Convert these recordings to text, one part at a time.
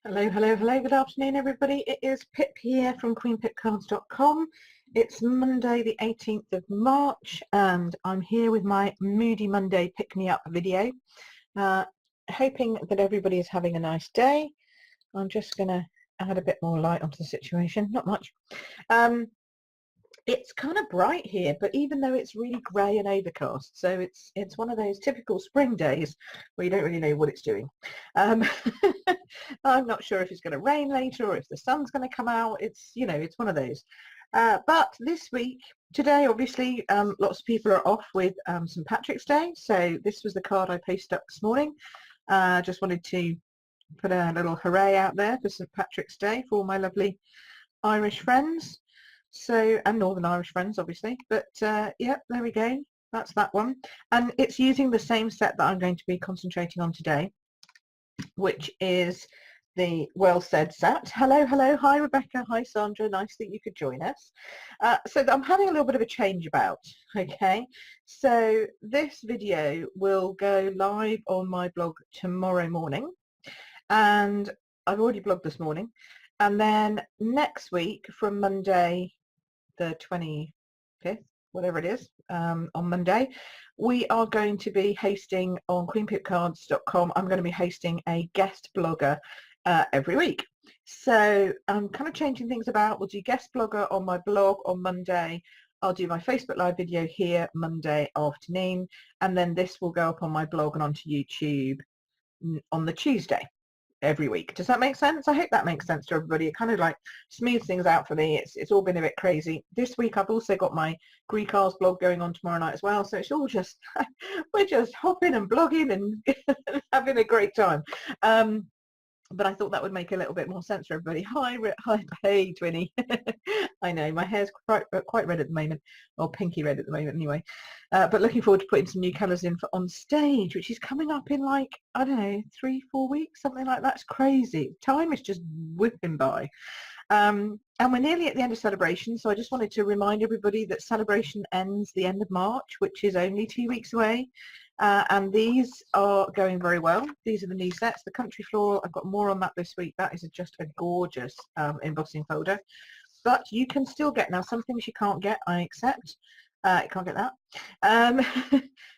Hello, hello, hello. Good afternoon, everybody. It is Pip here from queenpipcards.com. It's Monday, the 18th of March, and I'm here with my Moody Monday Pick Me Up video. Hoping that everybody is having a nice day. I'm just going to add a bit more light onto the situation. Not much. It's kind of bright here, but even though it's really grey and overcast, so it's one of those typical spring days where you don't really know what it's doing. I'm not sure if it's going to rain later or if the sun's going to come out. It's one of those. But this week, today, obviously, lots of people are off with St. Patrick's Day, so this was the card I posted up this morning. Just wanted to put a little hooray out there for St. Patrick's Day for all my lovely Irish friends. So, and Northern Irish friends, obviously, but yeah, there we go. That's that one, and it's using the same set that I'm going to be concentrating on today, which is the Well Said set. Hello, hello, hi Rebecca, hi Sandra, nice that you could join us. So I'm having a little bit of a change about, okay? So this video will go live on my blog tomorrow morning, and I've already blogged this morning, and then next week from Monday the 25th, whatever it is, on Monday, we are going to be hosting on queenpipcards.com. I'm going to be hosting a guest blogger every week. So I'm kind of changing things about. We'll do guest blogger on my blog on Monday. I'll do my Facebook Live video here Monday afternoon, and then this will go up on my blog and onto YouTube on the Tuesday every week. Does that make sense? I hope that makes sense to everybody. It kind of like smooths things out for me. It's all been a bit crazy. This week I've also got my Greek Isles blog going on tomorrow night as well. So it's all just, we're just hopping and blogging and having a great time. But I thought that would make a little bit more sense for everybody. Hi, hey, Twinny. I know my hair's quite red at the moment, or pinky red at the moment anyway. But looking forward to putting some new colours in for on stage, which is coming up in like, I don't know, 3-4 weeks, something like that. It's crazy. Time is just whipping by. And we're nearly at the end of Celebration, so I just wanted to remind everybody that Celebration ends the end of March, which is only 2 weeks away. And these are going very well. These are the new sets. The Country Floral, I've got more on that this week. That is just a gorgeous embossing folder. But you can still get, now some things you can't get, I accept. You can't get that.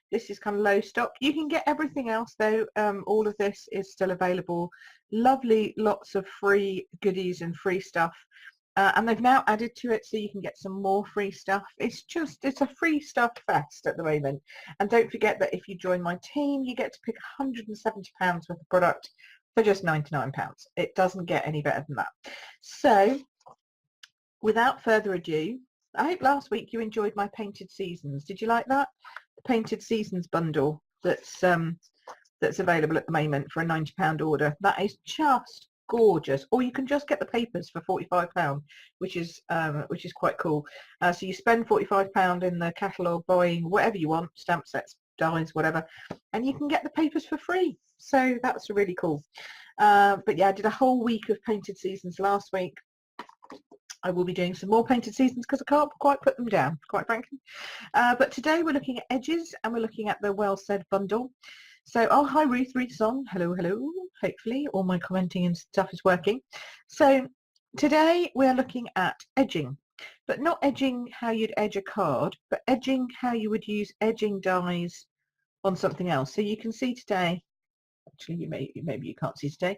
This is kind of low stock. You can get everything else though. All of this is still available. Lovely, lots of free goodies and free stuff. And they've now added to it so you can get some more free stuff. It's a free stuff fest at the moment. And don't forget that if you join my team, you get to pick £170 worth of product for just £99. It doesn't get any better than that. So without further ado, I hope last week you enjoyed my Painted Seasons. Did you like that? The Painted Seasons bundle that's available at the moment for a £90 order. That is just gorgeous. Or you can just get the papers for £45, which is quite cool. So you spend £45 in the catalogue buying whatever you want, stamp sets, dies, whatever, and you can get the papers for free. So that's really cool. But yeah, I did a whole week of Painted Seasons last week. I will be doing some more Painted Seasons because I can't quite put them down, quite frankly. But today we're looking at edges and we're looking at the Well Said bundle. So, oh, hi Ruth, Ruth's on. Hello, hello. Hopefully all my commenting and stuff is working. So today we're looking at edging, but not edging how you'd edge a card, but edging how you would use edging dies on something else. So you can see today, actually maybe you can't see today.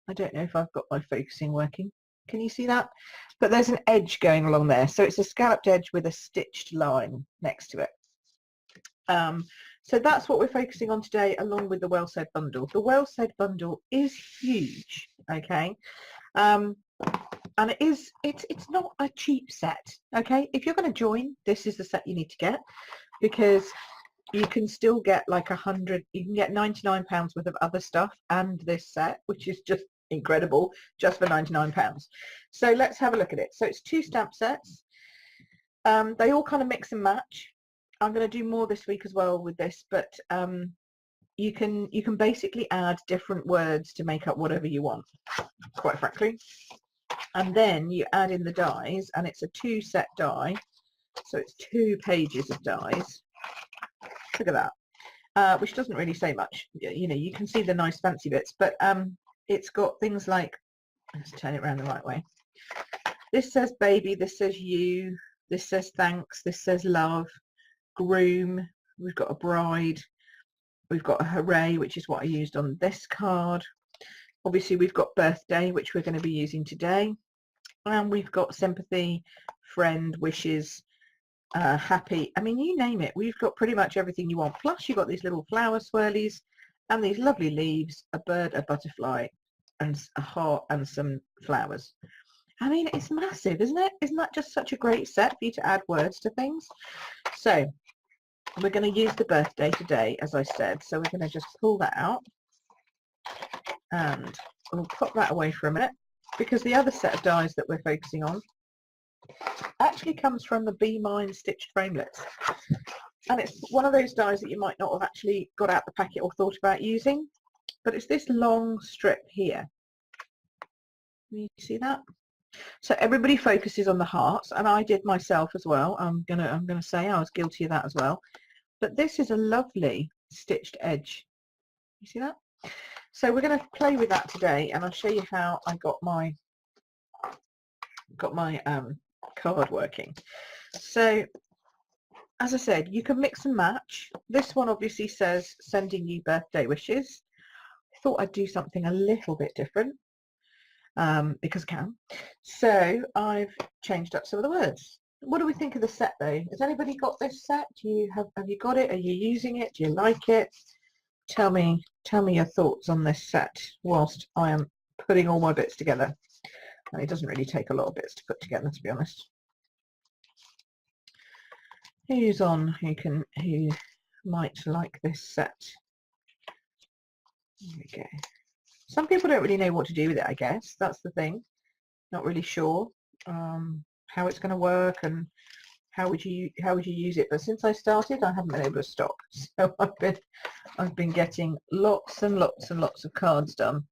I don't know if I've got my focusing working. Can you see that? But there's an edge going along there. So it's a scalloped edge with a stitched line next to it. So that's what we're focusing on today, along with the Well Said bundle. The Well Said bundle is huge, okay? And it's not a cheap set, okay? If you're going to join, this is the set you need to get, because you can still get like you can get £99 worth of other stuff and this set, which is just incredible, just for £99. So let's have a look at it. So it's 2 stamp sets. They all kind of mix and match. I'm going to do more this week as well with this, but you can basically add different words to make up whatever you want, quite frankly. And then you add in the dies, and it's a 2 set die, so it's 2 pages of dies. Look at that, which doesn't really say much. You know, you can see the nice fancy bits, but it's got things like, let's turn it around the right way. This says baby, this says you, this says thanks, this says love, groom, we've got a bride, we've got a hooray, which is what I used on this card. Obviously we've got birthday, which we're going to be using today, and we've got sympathy, friend, wishes, happy. I mean, you name it, we've got pretty much everything you want. Plus you've got these little flower swirlies and these lovely leaves, a bird, a butterfly, and a heart and some flowers. I mean, it's massive, isn't it? Isn't that just such a great set for you to add words to things? So we're going to use the birthday today, as I said. So we're going to just pull that out and we'll put that away for a minute, because the other set of dies that we're focusing on actually comes from the Be Mine stitched framelits. And it's one of those dies that you might not have actually got out the packet or thought about using, but it's this long strip here. Can you see that? So everybody focuses on the hearts, and I did myself as well. I'm gonna say I was guilty of that as well. But this is a lovely stitched edge. You see that? So we're going to play with that today, and I'll show you how I got my card working. So as I said, you can mix and match. This one obviously says sending you birthday wishes. I thought I'd do something a little bit different. Because I can. So I've changed up some of the words. What do we think of the set though? Has anybody got this set? Have you got it? Are you using it? Do you like it? Tell me your thoughts on this set whilst I am putting all my bits together. And it doesn't really take a lot of bits to put together, to be honest. Who's on who might like this set? There we go. Some people don't really know what to do with it, I guess. That's the thing. Not really sure how it's going to work and how would you use it. But since I started, I haven't been able to stop. So I've been getting lots and lots and lots of cards done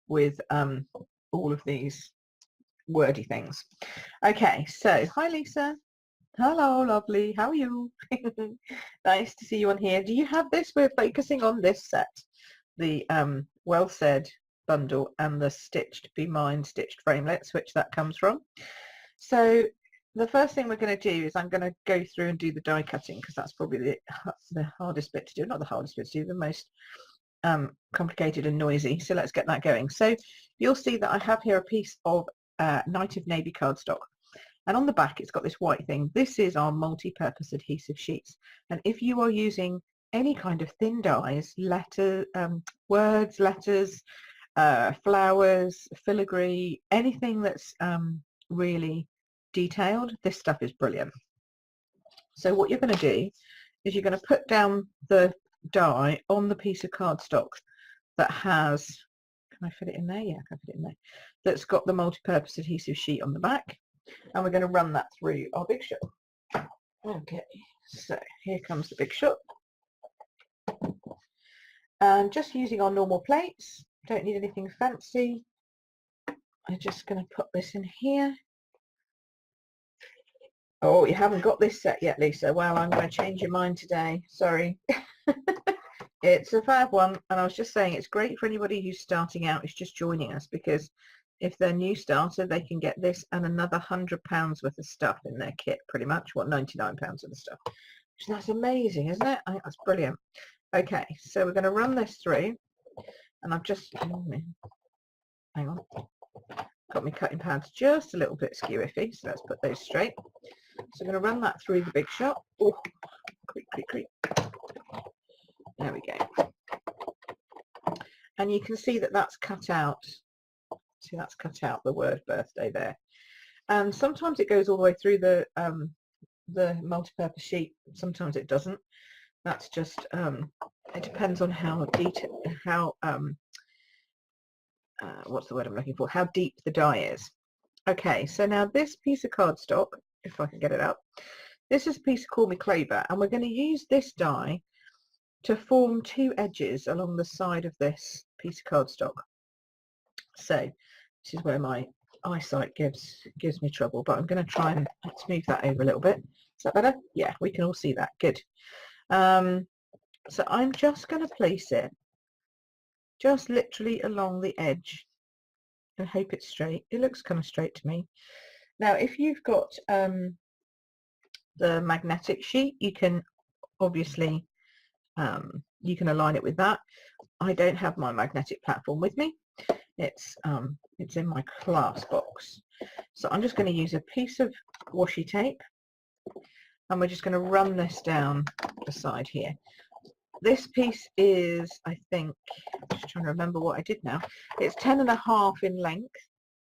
with all of these wordy things. Okay, so hi Lisa. Hello, lovely. How are you? Nice to see you on here. Do you have this? We're focusing on this set, the Well Said bundle and the stitched Be Mine stitched framelits, which that comes from. So the first thing we're going to do is I'm going to go through and do the die cutting, because that's probably the hardest bit to do. Not the hardest bit to do, the most complicated and noisy. So let's get that going. So you'll see that I have here a piece of Night of Navy cardstock, and on the back it's got this white thing. This is our multi-purpose adhesive sheets, and if you are using any kind of thin dies, words, letters, flowers, filigree, anything that's really detailed, this stuff is brilliant. So what you're going to do is you're going to put down the die on the piece of cardstock that has, can I fit it in there? Yeah, I can fit it in there. That's got the multi-purpose adhesive sheet on the back, and we're going to run that through our big shot. Okay, so here comes the big shot. And just using our normal plates, don't need anything fancy. I'm just going to put this in here. Oh, you haven't got this set yet, Lisa. Well, I'm going to change your mind today. Sorry. It's a fab one, and I was just saying it's great for anybody who's starting out, who's just joining us, because if they're new starter, they can get this and another £100 worth of stuff in their kit, pretty much. What, £99 worth of stuff? That's amazing, isn't it? I think that's brilliant. Okay, so we're going to run this through, and I've just, hang on, got my cutting pads just a little bit skew-iffy, so let's put those straight. So I'm going to run that through the big shot. Oh, creak, creak, creak. There we go. And you can see that that's cut out. See, that's cut out the word birthday there. And sometimes it goes all the way through the multi-purpose sheet. Sometimes it doesn't. That's just it depends on how what's the word I'm looking for? How deep the die is. Okay, so now this piece of cardstock, if I can get it up, this is a piece of Call Me Clover, and we're going to use this die to form two edges along the side of this piece of cardstock. So this is where my eyesight gives me trouble, but I'm going to try and let's move that over a little bit. Is that better? Yeah, we can all see that. Good. So I'm just going to place it just literally along the edge. I hope it's straight. It looks kind of straight to me. Now, if you've got the magnetic sheet, you can obviously you can align it with that. I don't have my magnetic platform with me. It's in my class box. So I'm just going to use a piece of washi tape, and we're just going to run this down the side here. This piece is, I think, I'm just trying to remember what I did now. It's 10.5 in length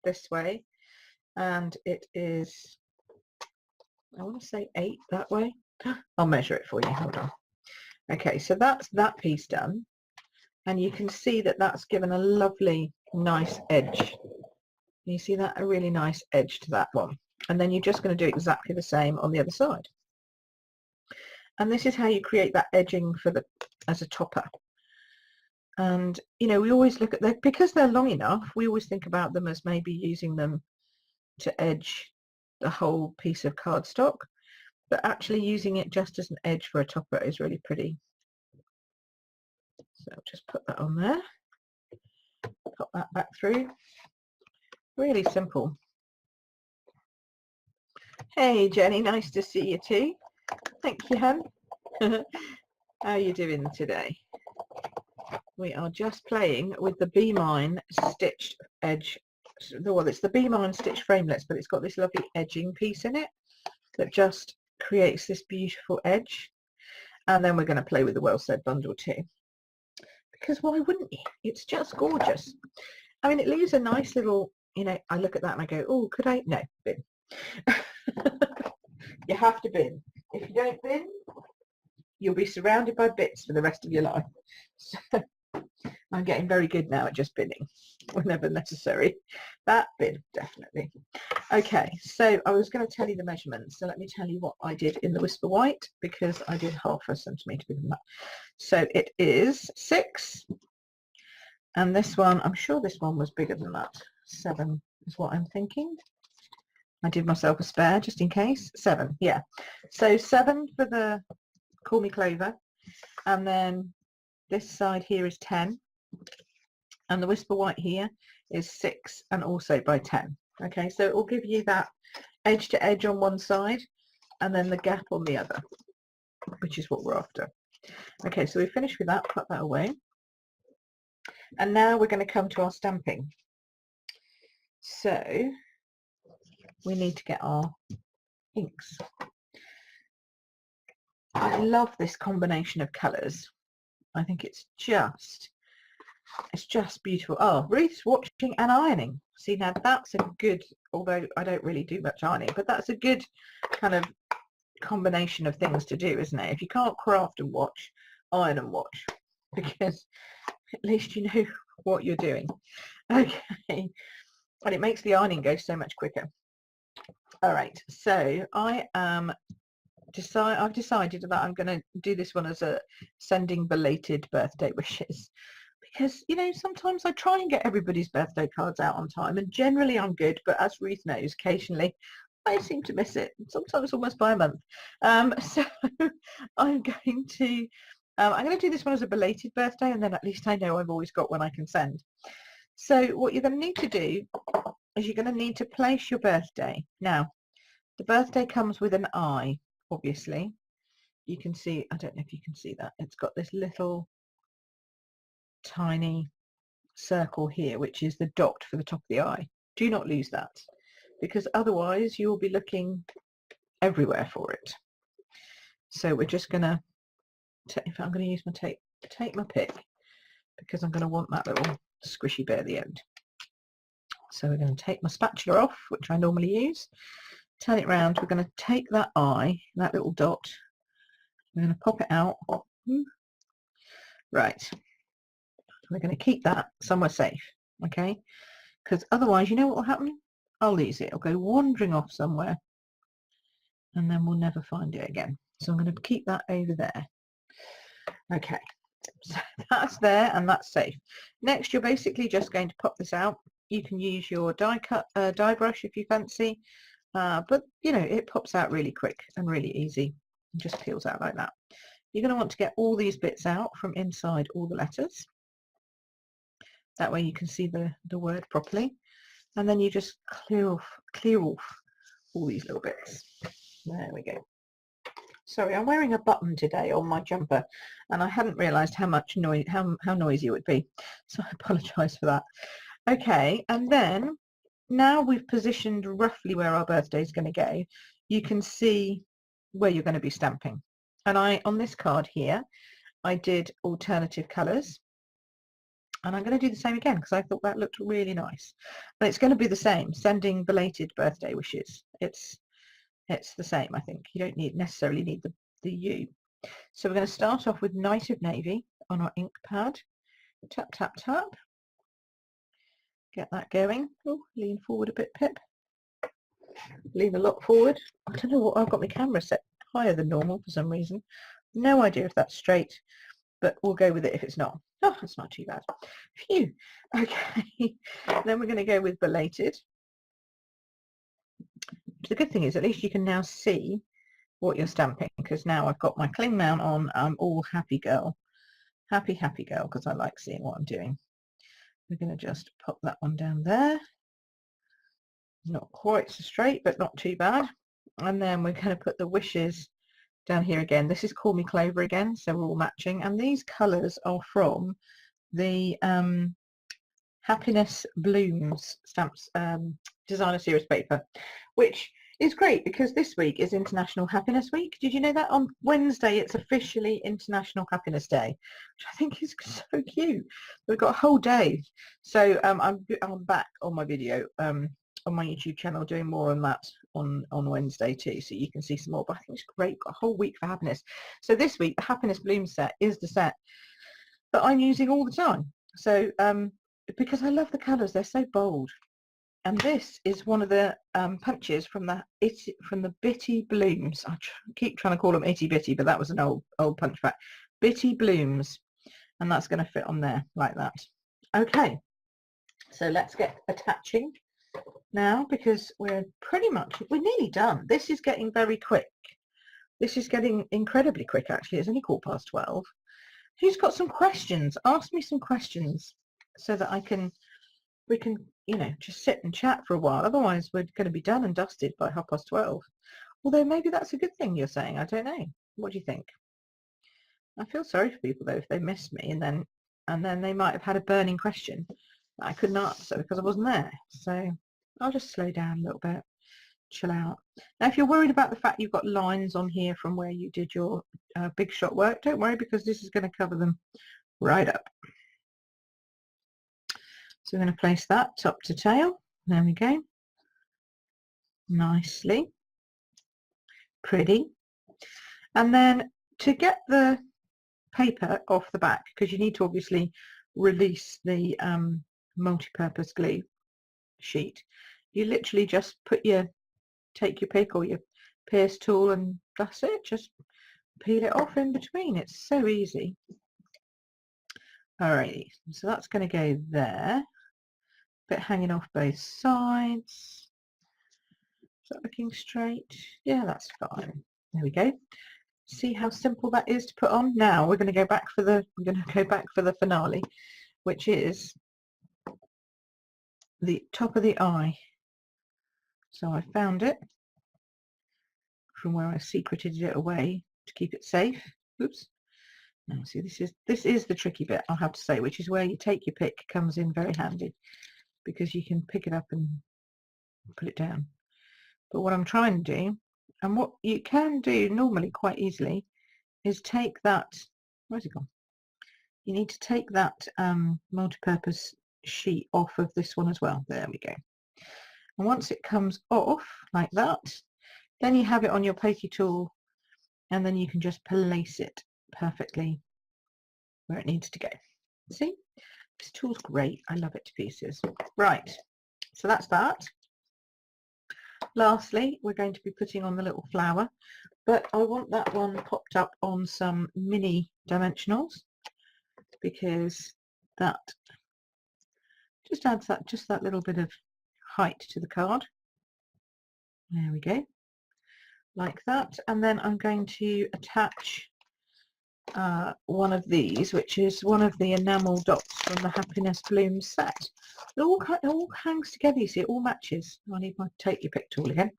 this way, and it is, I want to say 8 that way. I'll measure it for you, hold on. Okay, so that's that piece done, and you can see that that's given a lovely nice edge. You see that? A really nice edge to that one. And then you're just going to do exactly the same on the other side. And this is how you create that edging for the as a topper. And you know, we always look at them because they're long enough, we always think about them as maybe using them to edge the whole piece of cardstock, but actually using it just as an edge for a topper is really pretty. So I'll just put that on there, pop that back through. Really simple. Hey Jenny, nice to see you too. Thank you, hun. How are you doing today? We are just playing with the Be Mine stitched edge. Well, it's the Be Mine stitched framelits, but it's got this lovely edging piece in it that just creates this beautiful edge. And then we're going to play with the Well Said bundle too, because why wouldn't you? It's just gorgeous. I mean, it leaves a nice little, you know, I look at that and I go, oh, could I? No, bin. You have to bin. If you don't bin, you'll be surrounded by bits for the rest of your life. So I'm getting very good now at just binning whenever necessary. That bin, definitely. Okay, so I was going to tell you the measurements. So let me tell you what I did in the Whisper White, because I did 1/2 centimetre bigger than that. So it is 6. And this one, I'm sure this one was bigger than that. 7 is what I'm thinking. I did myself a spare just in case. 7, yeah. So 7 for the Call Me Clover, and then this side here is 10, and the Whisper White here is 6 and also by 10. Okay, so it will give you that edge to edge on one side and then the gap on the other, which is what we're after. Okay, so we've finished with that, put that away, and now we're going to come to our stamping. So we need to get our inks. I love this combination of colours. I think it's just beautiful. Oh, Ruth's watching and ironing. See, now that's a good, although I don't really do much ironing, but that's a good kind of combination of things to do, isn't it? If you can't craft and watch, iron and watch, because at least you know what you're doing. Okay, and it makes the ironing go so much quicker. All right, so I've decided that I'm going to do this one as a sending belated birthday wishes, because you know, sometimes I try and get everybody's birthday cards out on time, and generally I'm good, but as Ruth knows, occasionally I seem to miss it, sometimes almost by a month. So I'm going to do this one as a belated birthday, and then at least I know I've always got one I can send. So what you're going to need to do is you're going to need to place your birthday. Now, the birthday comes with an eye, obviously. You can see, I don't know if you can see that, it's got this little tiny circle here, which is the dot for the top of the eye. Do not lose that, because otherwise you'll be looking everywhere for it. So we're just going to, if I'm going to use my tape, take my pick, because I'm going to want that little squishy bit at the end. So we're going to take my spatula off, which I normally use, turn it round, we're going to take that eye, that little dot, we're going to pop it out. Right, we're going to keep that somewhere safe, okay, because otherwise you know what will happen? I'll lose it, it'll go wandering off somewhere and then we'll never find it again. So I'm going to keep that over there. Okay, so that's there and that's safe. Next, you're basically just going to pop this out. You can use your die brush if you fancy, but you know, it pops out really quick and really easy. It just peels out like that. You're going to want to get all these bits out from inside all the letters. That way you can see the word properly. And then you just clear off all these little bits. There we go. Sorry, I'm wearing a button today on my jumper, and I hadn't realised how much noise, how noisy it would be. So I apologise for that. Okay, and then now we've positioned roughly where our birthday is going to go, you can see where you're going to be stamping. And on this card here, I did alternative colours. And I'm going to do the same again because I thought that looked really nice. But it's going to be the same, sending belated birthday wishes. It's the same, I think. You don't necessarily need the U. So we're going to start off with Night of Navy on our ink pad. Tap, tap, tap. Get that going. Oh, lean forward a bit, Pip. Lean a lot forward. I don't know what, I've got my camera set higher than normal for some reason. No idea if that's straight, but we'll go with it if it's not. Oh, that's not too bad. Phew. Okay. Then we're going to go with belated. The good thing is at least you can now see what you're stamping, because now I've got my cling mount on. I'm all happy girl. Happy girl, because I like seeing what I'm doing. We're going to just pop that one down there. Not quite so straight, but not too bad. And then we're going to put the wishes down here again. This is Call Me Clover again, so we're all matching. And these colours are from the Happiness Blooms stamps designer series paper, which is great because this week is International Happiness Week. Did you know that? On Wednesday it's officially International Happiness Day, which I think is so cute. We've got a whole day. So I'm back on my video on my YouTube channel doing more on that on Wednesday too, so you can see some more. But I think it's great. Got a whole week for happiness. So this week the Happiness Bloom set is the set that I'm using all the time. So because I love the colours, they're so bold. And this is one of the punches from the Bitty Blooms. I keep trying to call them Itty Bitty, but that was an old punch back. Bitty Blooms, and that's going to fit on there like that. Okay, so let's get attaching now, because we're nearly done. This is getting very quick. This is getting incredibly quick, actually. It's only 12:15. Who's got some questions? Ask me some questions so that we can, you know, just sit and chat for a while. Otherwise, we're going to be done and dusted by 12:30. Although maybe that's a good thing you're saying. I don't know. What do you think? I feel sorry for people though if they miss me and then they might have had a burning question that I couldn't answer because I wasn't there. So I'll just slow down a little bit, chill out. Now, if you're worried about the fact you've got lines on here from where you did your big shot work, don't worry, because this is going to cover them right up. So we're going to place that top to tail. There we go. Nicely. Pretty. And then to get the paper off the back, because you need to obviously release the multi-purpose glue sheet, you literally just take your pick or your pierce tool and that's it. Just peel it off in between. It's so easy. Alrighty, so that's going to go there. Bit hanging off both sides. Is that looking straight? Yeah, that's fine. There we go. See how simple that is to put on. Now we're going to go back for the finale, which is the top of the eye. So I found it from where I secreted it away to keep it safe. Oops. Now see, this is the tricky bit, I'll have to say, which is where you take your pick comes in very handy, because you can pick it up and put it down. But what I'm trying to do, and what you can do normally quite easily, is take that, where's it gone? You need to take that multi-purpose sheet off of this one as well. There we go. And once it comes off like that, then you have it on your pokey tool, and then you can just place it perfectly where it needs to go. See? This tool's great. I love it to pieces. Right, so that's that. Lastly, we're going to be putting on the little flower, but I want that one popped up on some mini dimensionals, because that just adds that little bit of height to the card. There we go, like that. And then I'm going to attach one of these, which is one of the enamel dots from the Happiness Blooms set. It all hangs together, you see, it all matches. I need my take your pick tool again.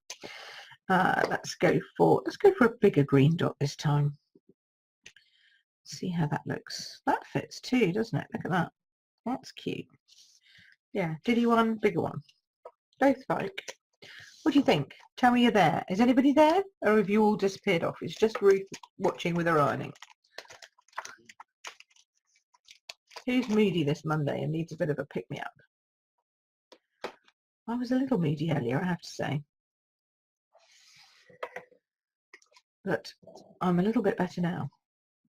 Let's go for a bigger green dot this time. See how that looks. That fits too, doesn't it? Look at that. That's cute. Yeah, diddy one, bigger one. Both like. What do you think? Tell me you're there. Is anybody there? Or have you all disappeared off? It's just Ruth watching with her ironing. Who's moody this Monday and needs a bit of a pick-me-up? I was a little moody earlier, I have to say. But I'm a little bit better now.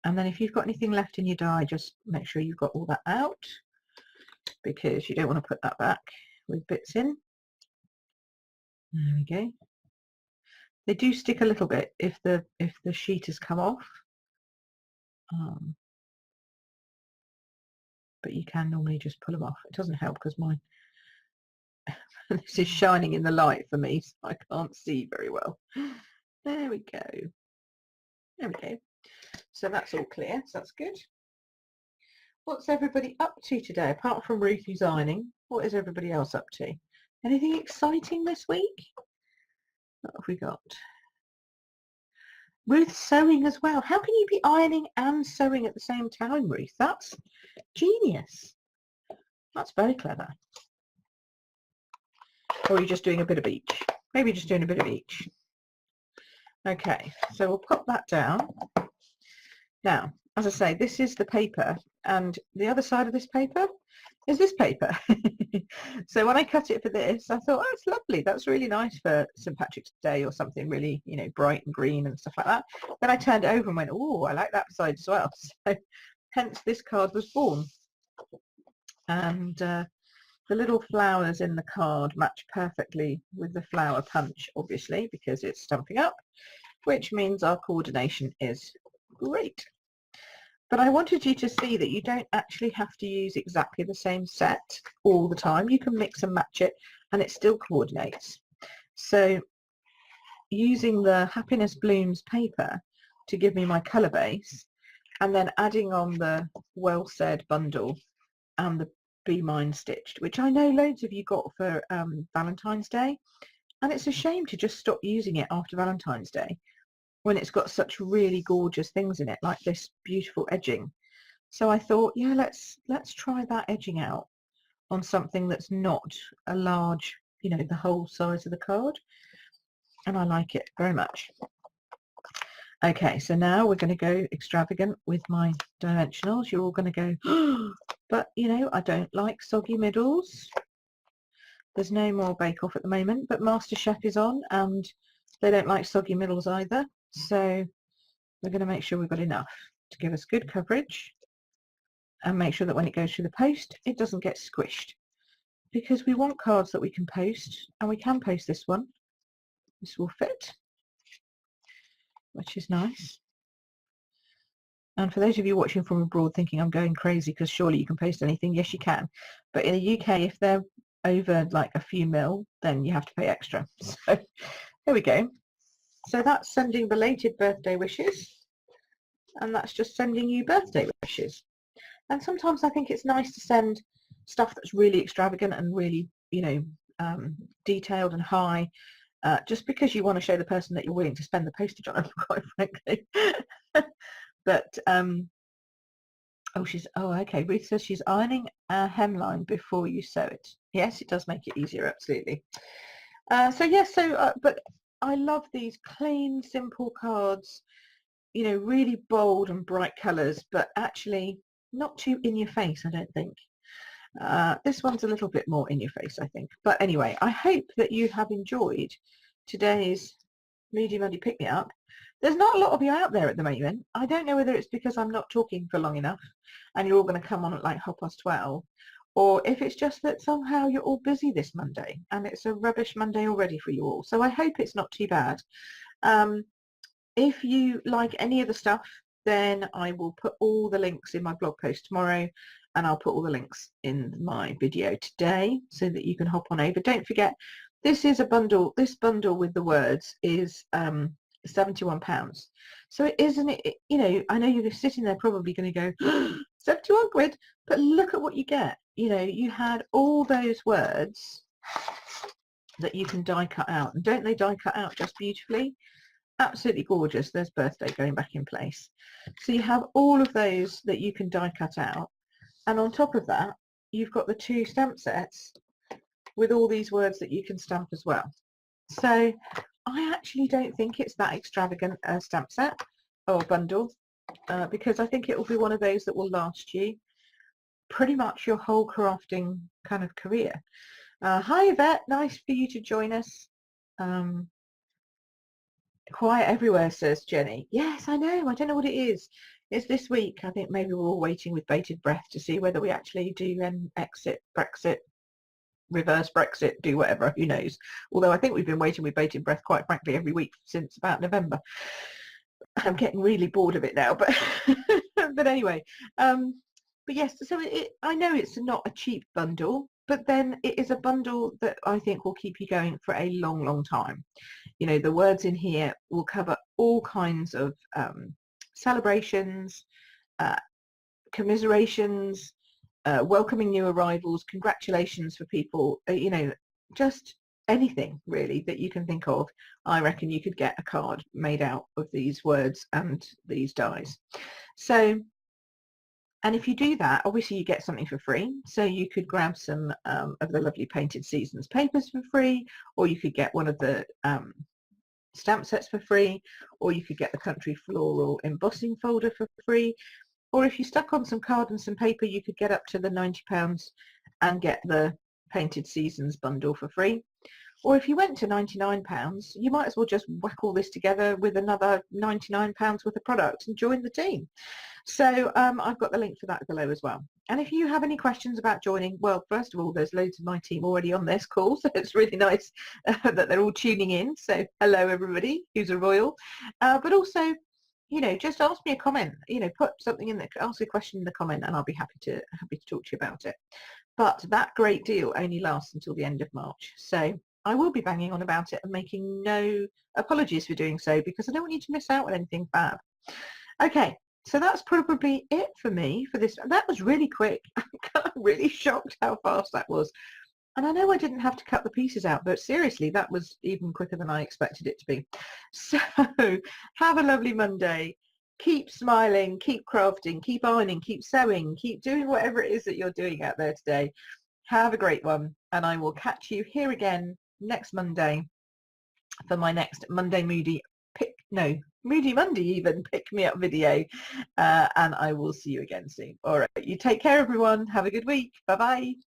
And then if you've got anything left in your die, just make sure you've got all that out, because you don't want to put that back with bits in. There we go. They do stick a little bit if the sheet has come off. But you can normally just pull them off. It doesn't help because mine this is shining in the light for me, so I can't see very well. There we go. There we go. So that's all clear, so that's good. What's everybody up to today, apart from Ruth who's ironing? What is everybody else up to? Anything exciting this week? What have we got? Ruth sewing as well. How can you be ironing and sewing at the same time, Ruth? That's genius. That's very clever. Or are you just doing a bit of each? Maybe just doing a bit of each. Okay, so we'll pop that down. Now, as I say, this is the paper, and the other side of this paper is this paper. So when I cut it for this, I thought, oh, it's lovely. That's really nice for St. Patrick's Day or something really, you know, bright and green and stuff like that. Then I turned it over and went, oh, I like that side as well. So hence this card was born. And the little flowers in the card match perfectly with the flower punch, obviously, because it's Stampin' Up, which means our coordination is great. But I wanted you to see that you don't actually have to use exactly the same set all the time. You can mix and match it and it still coordinates. So using the Happiness Blooms paper to give me my colour base, and then adding on the Well Said bundle and the Be Mine stitched, which I know loads of you got for Valentine's Day, and it's a shame to just stop using it after Valentine's Day when it's got such really gorgeous things in it, like this beautiful edging. So I thought, yeah, let's try that edging out on something that's not a large, you know, the whole size of the card, and I like it very much. Okay, so now we're going to go extravagant with my dimensionals. You're all going to go, oh, but you know, I don't like soggy middles. There's no more Bake Off at the moment, but MasterChef is on and they don't like soggy middles either. So we're going to make sure we've got enough to give us good coverage and make sure that when it goes through the post, it doesn't get squished, because we want cards that we can post, and we can post this one. This will fit, which is nice. And for those of you watching from abroad thinking I'm going crazy because surely you can post anything, yes you can. But in the UK, if they're over like a few mil, then you have to pay extra. So there we go. So that's sending belated birthday wishes, and that's just sending you birthday wishes. And sometimes I think it's nice to send stuff that's really extravagant and really, you know, detailed and high, just because you want to show the person that you're willing to spend the postage on it, quite frankly. But okay, Ruth says she's ironing a hemline before you sew it. Yes, it does make it easier, absolutely. So yes, but I love these clean, simple cards, you know, really bold and bright colours, but actually not too in your face, I don't think. This one's a little bit more in your face, I think. But anyway, I hope that you have enjoyed today's Moody Monday Pick Me Up. There's not a lot of you out there at the moment. I don't know whether it's because I'm not talking for long enough and you're all going to come on at like 12:30, or if it's just that somehow you're all busy this Monday and it's a rubbish Monday already for you all. So I hope it's not too bad. If you like any of the stuff, then I will put all the links in my blog post tomorrow, and I'll put all the links in my video today so that you can hop on over. Don't forget, this is a bundle. This bundle with the words is £71. So isn't it, you know, I know you're sitting there probably going to go 71 quid, but look at what you get. You know, you had all those words that you can die cut out, and don't they die cut out just beautifully? Absolutely gorgeous. There's birthday going back in place. So you have all of those that you can die cut out, and on top of that you've got the 2 stamp sets with all these words that you can stamp as well. So I actually don't think it's that extravagant a stamp set or bundle, because I think it will be one of those that will last you pretty much your whole crafting kind of career. Hi Yvette, nice for you to join us. Quiet everywhere, says Jenny. Yes, I know. I don't know what it is. It's this week. I think maybe we're all waiting with bated breath to see whether we actually do exit, Brexit, reverse Brexit, do whatever, who knows. Although I think we've been waiting with bated breath, quite frankly, every week since about November. I'm getting really bored of it now, but but anyway. But yes, so I know it's not a cheap bundle, but then it is a bundle that I think will keep you going for a long, long time. You know, the words in here will cover all kinds of celebrations, commiserations, welcoming new arrivals, congratulations for people, you know, just anything really that you can think of. I reckon you could get a card made out of these words and these dies. So, and if you do that, obviously you get something for free. So you could grab some of the lovely Painted Seasons papers for free, or you could get one of the stamp sets for free, or you could get the Country Floral embossing folder for free, or if you stuck on some card and some paper, you could get up to the £90 and get the Painted Seasons bundle for free. Or if you went to £99, you might as well just whack all this together with another £99 worth of product and join the team. So I've got the link for that below as well. And if you have any questions about joining, well, first of all, there's loads of my team already on this call, so it's really nice that they're all tuning in. So hello, everybody who's a royal. But also, you know, just ask me a comment, you know, put something in the, ask a question in the comment, and I'll be happy to talk to you about it. But that great deal only lasts until the end of March. So I will be banging on about it and making no apologies for doing so, because I don't want you to miss out on anything fab. Okay, so that's probably it for me for this. That was really quick. I'm really shocked how fast that was. And I know I didn't have to cut the pieces out, but seriously, that was even quicker than I expected it to be. So have a lovely Monday. Keep smiling, keep crafting, keep ironing, keep sewing, keep doing whatever it is that you're doing out there today. Have a great one, and I will catch you here again next Monday for my next Monday Moody Moody Monday even pick me up video, and I will see you again soon. All right, you take care everyone. Have a good week. Bye bye.